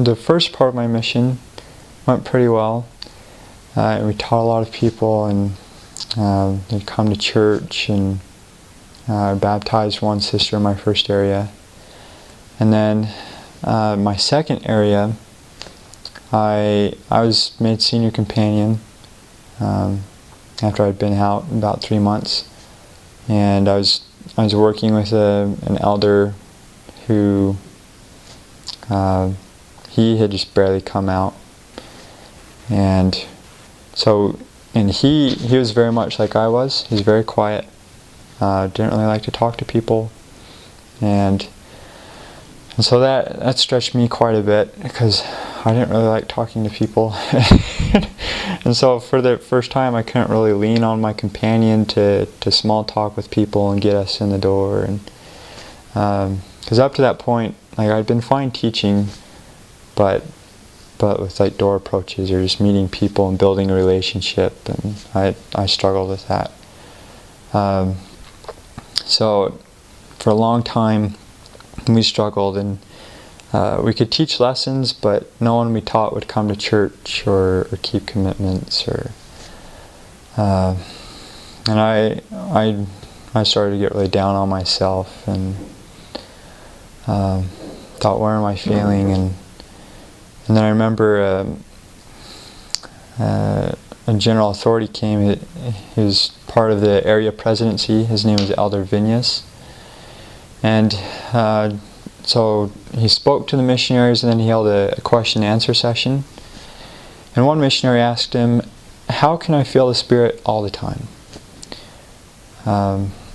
the first part of my mission went pretty well. We taught a lot of people, and they'd come to church, and I baptized one sister in my first area. And then my second area, I was made senior companion after I'd been out about 3 months, and I was working with an elder who he had just barely come out, and he was very much like I was. He was very quiet, didn't really like to talk to people, and so that stretched me quite a bit, because I didn't really like talking to people. And so for the first time, I couldn't really lean on my companion to small talk with people and get us in the door. And because up to that point, like, I'd been fine teaching, but with like door approaches or just meeting people and building a relationship, and I struggled with that. So for a long time we struggled, and we could teach lessons, but no one we taught would come to church or keep commitments, and I started to get really down on myself, and thought, where am I failing? And then I remember a general authority came. He was part of the area presidency. His name was Elder Vinyas. And so he spoke to the missionaries, and then he held a question and answer session. And one missionary asked him, how can I feel the Spirit all the time?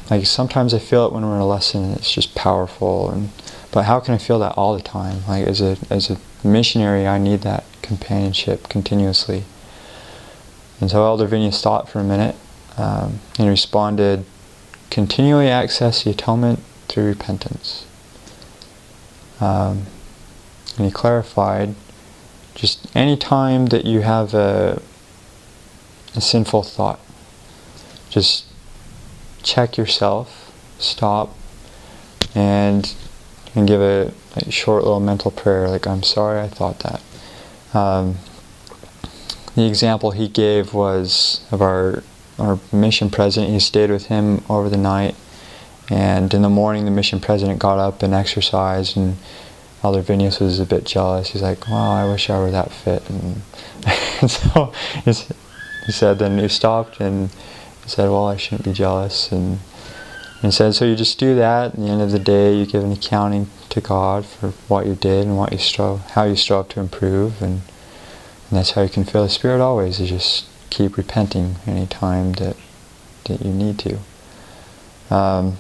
Like, sometimes I feel it when we're in a lesson and it's just powerful, but how can I feel that all the time? Like, as a missionary, I need that companionship continuously. And so Elder Vinyas thought for a minute, and responded, continually access the atonement through repentance. And he clarified, just any time that you have a sinful thought, just check yourself, stop, and give a short little mental prayer, like, I'm sorry I thought that. The example he gave was of our mission president. He stayed with him over the night, and in the morning the mission president got up and exercised, and Elder Vinyas was a bit jealous. He's like, wow, I wish I were that fit. And so he said, then he stopped and he said, well, I shouldn't be jealous. And he said, so you just do that. At the end of the day, you give an accounting to God for what you did and how you strove to improve, and that's how you can feel the Spirit always. Is just keep repenting any time that you need to. So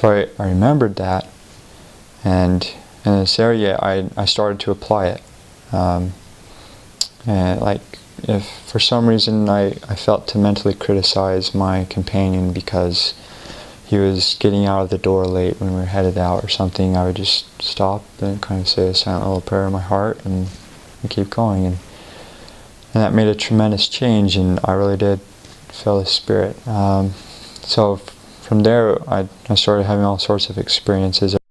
I remembered that, and in this area I started to apply it. And like, if for some reason I felt to mentally criticize my companion because he was getting out of the door late when we were headed out or something, I would just stop and kind of say a silent little prayer in my heart and keep going. And that made a tremendous change, and I really did feel the Spirit. So from there I started having all sorts of experiences.